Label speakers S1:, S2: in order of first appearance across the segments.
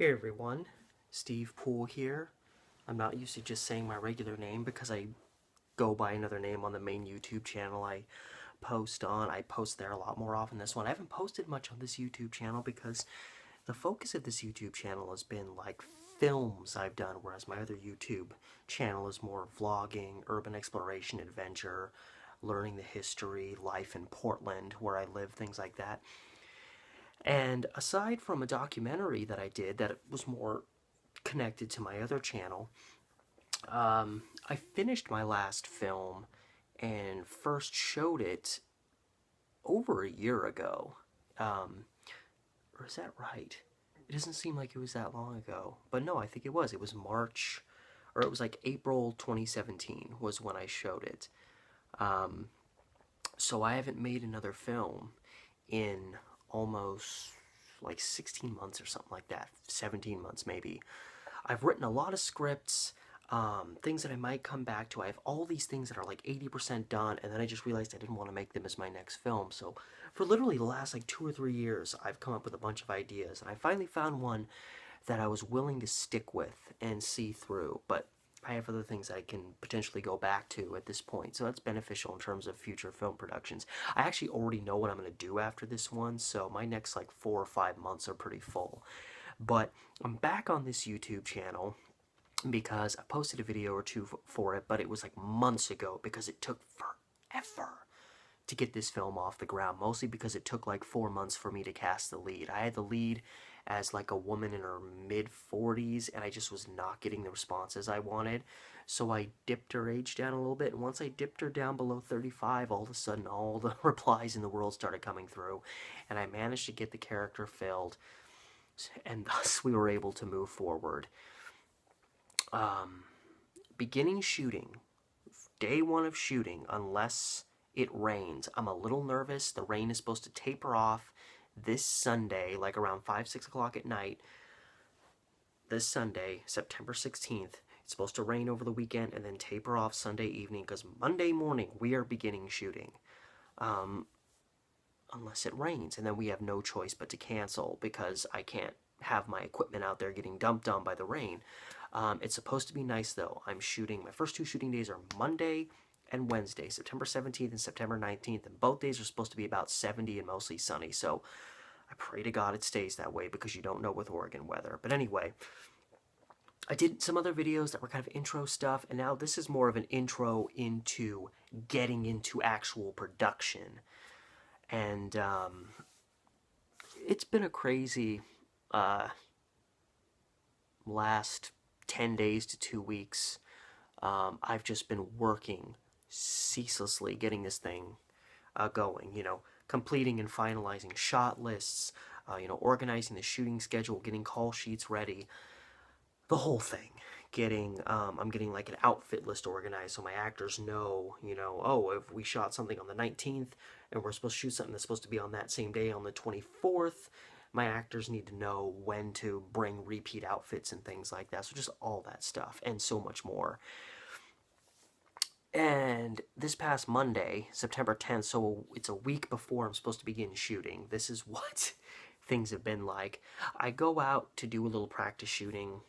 S1: Hey everyone, Steve Poole here. I'm not used to just saying my regular name because I go by another name on the main YouTube channel I post on. I post there a lot more often than this one. I haven't posted much on this YouTube channel because the focus of this YouTube channel has been like films I've done, whereas my other YouTube channel is more vlogging, urban exploration, adventure, learning the history, life in Portland, where I live, things like that. And aside from a documentary that I did that was more connected to my other channel, I finished my last film and first showed it over a year ago. Um, or is that right? It doesn't seem like it was that long ago. But no, I think it was. It was March, or it was like April 2017 was when I showed it. Um, so I haven't made another film in almost like 16 months or something like that, 17 months maybe. I've written a lot of scripts, things that I might come back to. I have all these things that are like 80% done, and then I just realized I didn't want to make them as my next film. So for literally the last like 2 or 3 years, I've come up with a bunch of ideas, and I finally found one that I was willing to stick with and see through. But I have other things I can potentially go back to at this point, so that's beneficial in terms of future film productions. I actually already know what I'm going to do after this one, so my next like 4 or 5 months are pretty full. But I'm back on this YouTube channel because I posted a video or two for it, but it was like months ago because it took forever to get this film off the ground, mostly because it took like 4 months for me to cast the lead. I had the lead as like a woman in her mid 40s, and I just was not getting the responses I wanted. So I dipped her age down a little bit, and once I dipped her down below 35, all of a sudden all the replies in the world started coming through, and I managed to get the character filled, and thus we were able to move forward. Beginning shooting, day one of shooting, unless it rains. I'm a little nervous. The rain is supposed to taper off this Sunday, like around 5, 6 o'clock at night. This Sunday, September 16th. It's supposed to rain over the weekend and then taper off Sunday evening because Monday morning we are beginning shooting. Unless it rains, and then we have no choice but to cancel because I can't have my equipment out there getting dumped on by the rain. It's supposed to be nice though. I'm shooting, my first two shooting days are Monday and Wednesday, September 17th and September 19th, and both days are supposed to be about 70 and mostly sunny, so I pray to God it stays that way because you don't know with Oregon weather. But anyway, I did some other videos that were kind of intro stuff, and now this is more of an intro into getting into actual production. And it's been a crazy last 10 days to 2 weeks. I've just been working ceaselessly getting this thing going, completing and finalizing shot lists, organizing the shooting schedule, getting call sheets ready, the whole thing. I'm getting like an outfit list organized so my actors know, oh, if we shot something on the 19th and we're supposed to shoot something that's supposed to be on that same day on the 24th, my actors need to know when to bring repeat outfits and things like that. So just all that stuff and so much more. And this past Monday, September 10th, so it's a week before I'm supposed to begin shooting, this is what things have been like. I go out to do a little practice shooting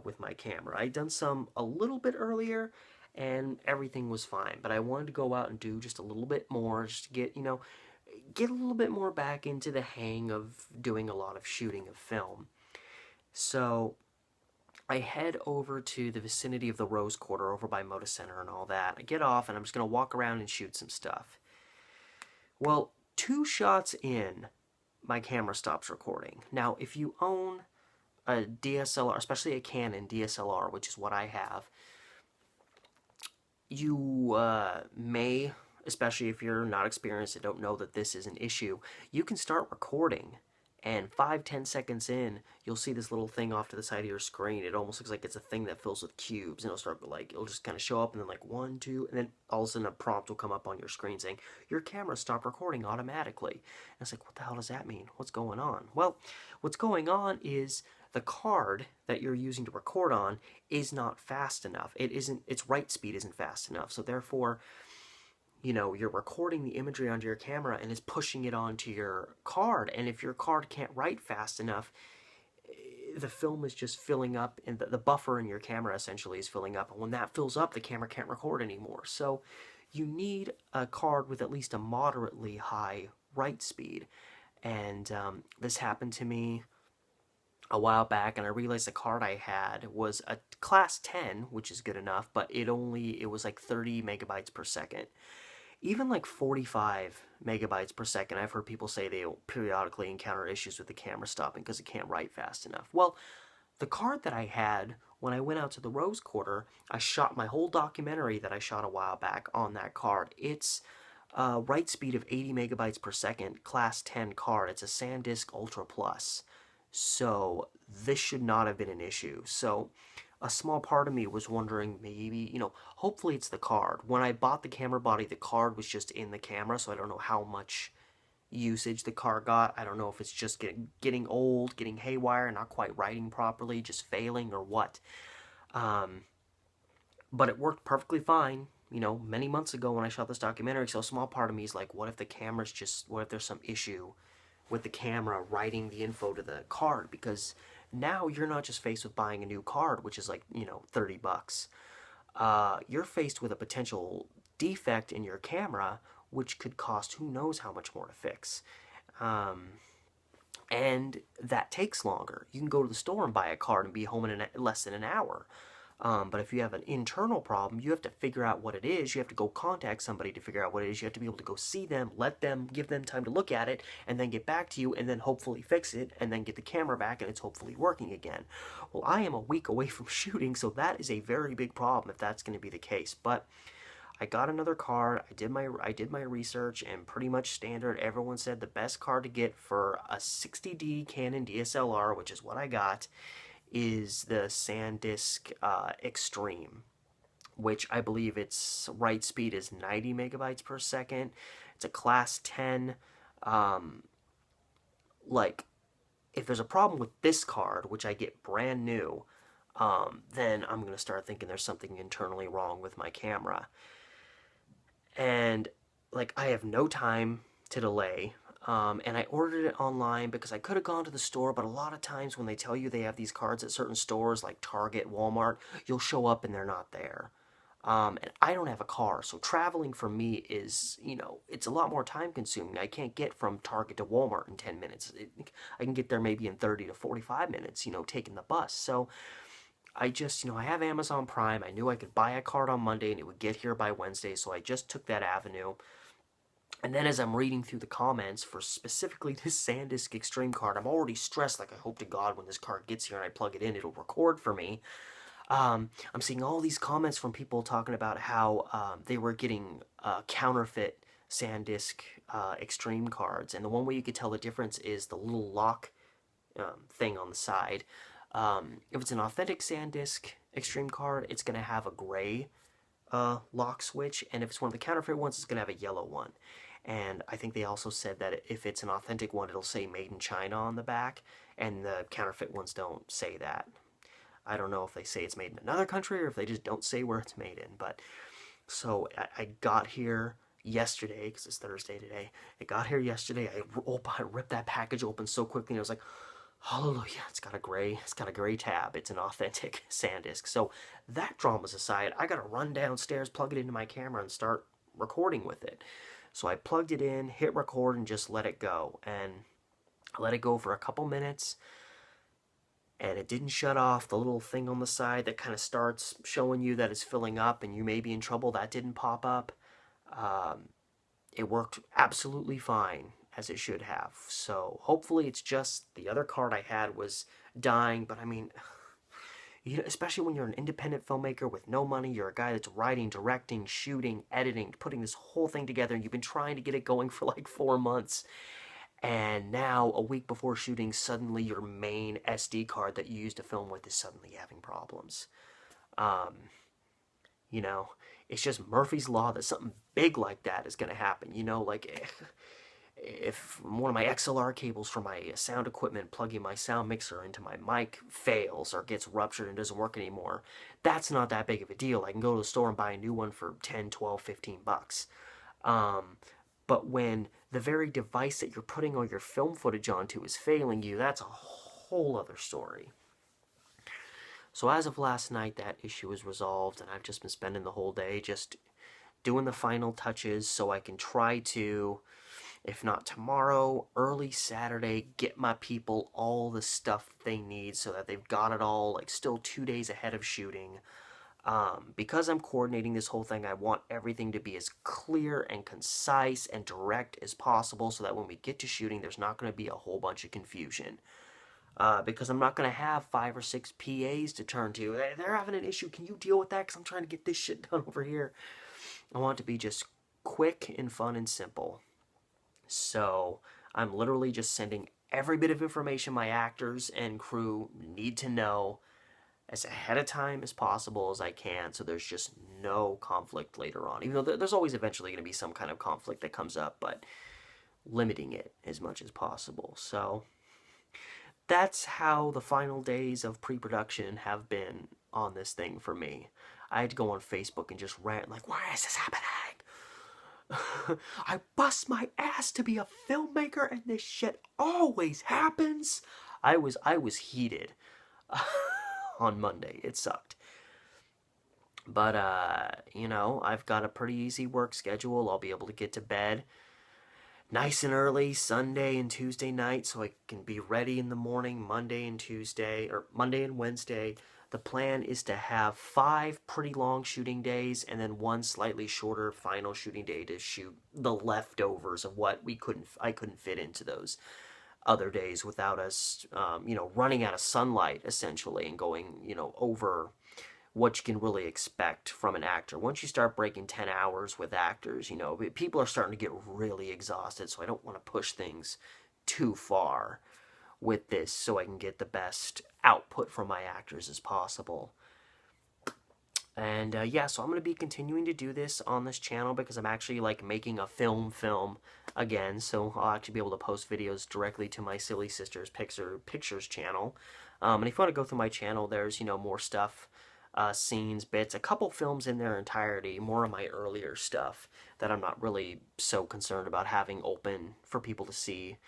S1: with my camera. I'd done some a little bit earlier, and everything was fine. But I wanted to go out and do just a little bit more, just to get a little bit more back into the hang of doing a lot of shooting of film. So I head over to the vicinity of the Rose Quarter over by Moda Center and all that. I get off, and I'm just going to walk around and shoot some stuff. Well, 2 shots in, my camera stops recording. Now, if you own a DSLR, especially a Canon DSLR, which is what I have, you may, especially if you're not experienced and don't know that this is an issue, you can start recording, and 5-10 seconds in, you'll see this little thing off to the side of your screen. It almost looks like it's a thing that fills with cubes, and it'll just kind of show up, and then like 1, 2, and then all of a sudden a prompt will come up on your screen saying, your camera stopped recording automatically. And it's like, what the hell does that mean? What's going on? Well, what's going on is the card that you're using to record on is not fast enough. Its write speed isn't fast enough, so therefore you're recording the imagery onto your camera and is pushing it onto your card, and if your card can't write fast enough, the film is just filling up, and the buffer in your camera essentially is filling up. And when that fills up, the camera can't record anymore. So you need a card with at least a moderately high write speed. And this happened to me a while back, and I realized the card I had was a class 10, which is good enough, but it was like 30 megabytes per second. Even like 45 megabytes per second, I've heard people say they periodically encounter issues with the camera stopping because it can't write fast enough. Well, the card that I had when I went out to the Rose Quarter, I shot my whole documentary that I shot a while back on that card. It's a write speed of 80 megabytes per second, class 10 card. It's a SanDisk Ultra Plus. So this should not have been an issue. So a small part of me was wondering, maybe, hopefully it's the card. When I bought the camera body, the card was just in the camera, so I don't know how much usage the card got. I don't know if it's just getting old, getting haywire, not quite writing properly, just failing, or what. But it worked perfectly fine, many months ago when I shot this documentary. So a small part of me is like, what if there's some issue with the camera writing the info to the card? Because now you're not just faced with buying a new card, which is like, $30. You're faced with a potential defect in your camera, which could cost who knows how much more to fix. And that takes longer. You can go to the store and buy a card and be home in less than an hour. But if you have an internal problem, you have to figure out what it is. You have to go contact somebody to figure out what it is. You have to be able to go see them, give them time to look at it, and then get back to you, and then hopefully fix it, and then get the camera back, and it's hopefully working again. Well, I am a week away from shooting, so that is a very big problem if that's going to be the case. But I got another card. I did my research, and pretty much standard. Everyone said the best card to get for a 60D Canon DSLR, which is what I got, is the SanDisk Extreme, which I believe its write speed is 90 megabytes per second. It's a class 10. If there's a problem with this card, which I get brand new, then I'm going to start thinking there's something internally wrong with my camera. And, I have no time to delay. And I ordered it online because I could have gone to the store, but a lot of times when they tell you they have these cards at certain stores like Target, Walmart, you'll show up and they're not there. And I don't have a car, so traveling for me is, it's a lot more time consuming. I can't get from Target to Walmart in 10 minutes. I can get there maybe in 30 to 45 minutes, taking the bus. So I just, I have Amazon Prime. I knew I could buy a card on Monday and it would get here by Wednesday, so I just took that avenue. And then as I'm reading through the comments for specifically this SanDisk Extreme card, I'm already stressed, I hope to God when this card gets here and I plug it in, it'll record for me. I'm seeing all these comments from people talking about how they were getting counterfeit SanDisk Extreme cards. And the one way you could tell the difference is the little lock thing on the side. If it's an authentic SanDisk Extreme card, it's going to have a gray lock switch, and if it's one of the counterfeit ones, it's going to have a yellow one. And I think they also said that if it's an authentic one, it'll say Made in China on the back, and the counterfeit ones don't say that. I don't know if they say it's made in another country or if they just don't say where it's made in. But so I got here yesterday, because it's Thursday today. I got here yesterday. I ripped that package open so quickly, and I was like, hallelujah, it's got a gray tab. It's an authentic SanDisk. So that dramas aside, I gotta run downstairs, plug it into my camera, and start recording with it. So I plugged it in, hit record, and just let it go. And I let it go for a couple minutes, and it didn't shut off. The little thing on the side that kind of starts showing you that it's filling up and you may be in trouble, that didn't pop up. It worked absolutely fine, as it should have. So hopefully it's just the other card I had was dying. But I mean, especially when you're an independent filmmaker with no money, you're a guy that's writing, directing, shooting, editing, putting this whole thing together, and you've been trying to get it going for like 4 months. And now, a week before shooting, suddenly your main SD card that you used to film with is suddenly having problems. It's just Murphy's Law that something big like that is going to happen. If one of my XLR cables for my sound equipment plugging my sound mixer into my mic fails or gets ruptured and doesn't work anymore, that's not that big of a deal. I can go to the store and buy a new one for 10, 12, 15 bucks. But when the very device that you're putting all your film footage onto is failing you, that's a whole other story. So as of last night, that issue is resolved, and I've just been spending the whole day just doing the final touches so I can try to, if not tomorrow, early Saturday, get my people all the stuff they need so that they've got it all, like, still 2 days ahead of shooting. Because I'm coordinating this whole thing, I want everything to be as clear and concise and direct as possible so that when we get to shooting, there's not going to be a whole bunch of confusion. Because I'm not going to have 5 or 6 PAs to turn to. Hey, they're having an issue. Can you deal with that? Because I'm trying to get this shit done over here. I want it to be just quick and fun and simple. So I'm literally just sending every bit of information my actors and crew need to know as ahead of time as possible as I can, so there's just no conflict later on. Even though there's always eventually going to be some kind of conflict that comes up, but limiting it as much as possible. So that's how the final days of pre-production have been on this thing for me. I had to go on Facebook and just rant like, why is this happening? I bust my ass to be a filmmaker and this shit always happens. I was heated on Monday. It sucked. But, you know, I've got a pretty easy work schedule. I'll be able to get to bed nice and early Sunday and Tuesday night so I can be ready in the morning Monday and Tuesday, or Monday and Wednesday. The plan is to have 5 pretty long shooting days and then 1 slightly shorter final shooting day to shoot the leftovers of what I couldn't fit into those other days without us, you know, running out of sunlight essentially and going, you know, over what you can really expect from an actor. Once you start breaking 10 hours with actors, you know, people are starting to get really exhausted, so I don't want to push things too far with this so I can get the best output from my actors as possible. And yeah, so I'm going to be continuing to do this on this channel because I'm actually like making a film again, so I'll actually be able to post videos directly to my Silly Sisters Pictures channel. And if you want to go through my channel, there's, you know, more stuff, scenes, bits, a couple films in their entirety, more of my earlier stuff that I'm not really so concerned about having open for people to see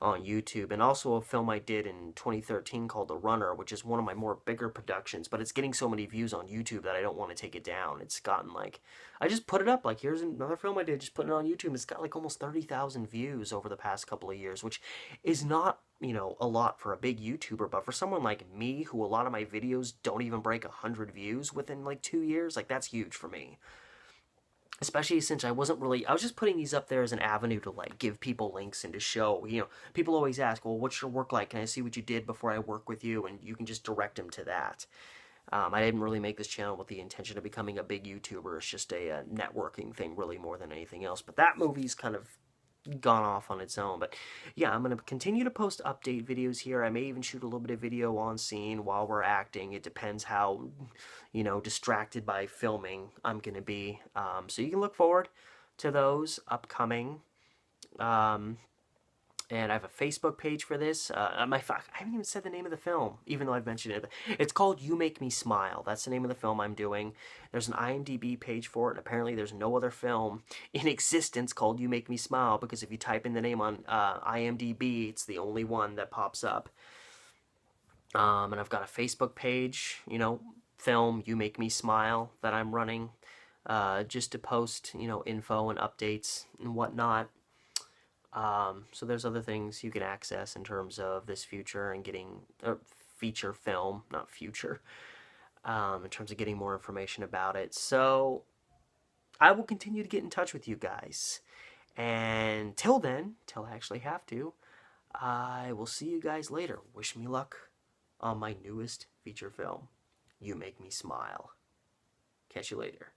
S1: on YouTube, and also a film I did in 2013 called The Runner, which is one of my more bigger productions, but it's getting so many views on YouTube that I don't want to take it down. It's gotten like, I just put it up, like, here's another film I did, just putting it on YouTube. It's got like almost 30,000 views over the past couple of years, which is not, you know, a lot for a big YouTuber, but for someone like me, who a lot of my videos don't even break 100 views within like 2 years, like, that's huge for me. Especially since I was just putting these up there as an avenue to, like, give people links and to show, you know, people always ask, well, what's your work like? Can I see what you did before I work with you? And you can just direct them to that. I didn't really make this channel with the intention of becoming a big YouTuber. It's just a networking thing, really, more than anything else. But that movie's kind of gone off on its own. But yeah, I'm going to continue to post update videos here. I may even shoot a little bit of video on scene while we're acting. It depends how, you know, distracted by filming I'm going to be. So you can look forward to those upcoming. And I have a Facebook page for this. I haven't even said the name of the film, even though I've mentioned it. It's called You Make Me Smile. That's the name of the film I'm doing. There's an IMDb page for it, and apparently there's no other film in existence called You Make Me Smile, because if you type in the name on IMDb, it's the only one that pops up. And I've got a Facebook page, you know, film You Make Me Smile, that I'm running, just to post, you know, info and updates and whatnot. So there's other things you can access in terms of this future and getting feature film, not future, in terms of getting more information about it. So I will continue to get in touch with you guys. And till then, till I actually have to, I will see you guys later. Wish me luck on my newest feature film, You Make Me Smile. Catch you later.